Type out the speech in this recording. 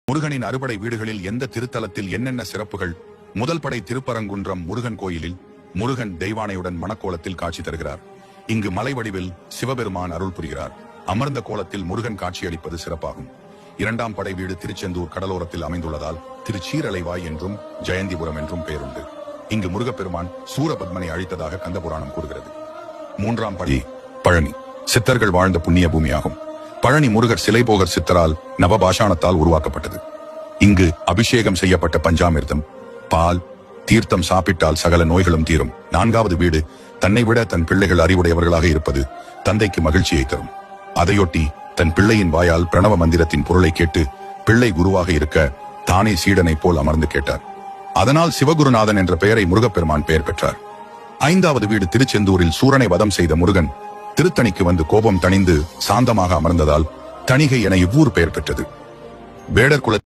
முருகனின் அறுபடை வீடுகளில் எந்த திருத்தலத்தில் என்னென்ன சிறப்புகள்? முதல் படை திருப்பரங்குன்றம் முருகன் கோயிலில் முருகன் தெய்வானையுடன் மணக்கோலத்தில் காட்சி தருகிறார். இங்கு மலை வடிவில் சிவபெருமான் அருள் புரிகிறார். அமர்ந்த கோலத்தில் முருகன் காட்சியளிப்பது சிறப்பாகும். இரண்டாம் படை வீடு திருச்செந்தூர் கடலோரத்தில் அமைந்துள்ளதால் திருச்சீரலைவாய் என்றும் ஜெயந்திபுரம் என்றும் பெயருண்டு. இங்கு முருகப்பெருமான் சூரபத்மனை அழித்ததாக கந்தபுராணம் கூறுகிறது. மூன்றாம் படை பழனி சித்தர்கள் வாழ்ந்த புண்ணிய பூமியாகும். பழனி முருகர் சிலைபோகர் சித்தரால் நவபாஷாணத்தால் உருவாக்கப்பட்டது. இங்கு அபிஷேகம் செய்யப்பட்ட பஞ்சாமிர்தம், பால், தீர்த்தம் சாப்பிட்டால் சகல நோய்களும் தீரும். நான்காவது வீடு தன்னை விட தன் பிள்ளைகள் அறிவுடையவர்களாக இருப்பது தந்தைக்கு மகிழ்ச்சியை தரும். அதையொட்டி தன் பிள்ளையின் வாயால் பிரணவ மந்திரத்தின் பொருளை கேட்டு பிள்ளை குருவாக இருக்க தானே சீடனை போல் அமர்ந்து கேட்டார். அதனால் சிவகுருநாதன் என்ற பெயரை முருகப்பெருமான் பெயர் பெற்றார். ஐந்தாவது வீடு திருச்செந்தூரில் சூரனை வதம் செய்த முருகன் திருத்தணிக்கு வந்து கோபம் தணிந்து சாந்தமாக அமர்ந்ததால் தணிகை என இவ்வூர் பெயர் பெற்றது. வேடர் குல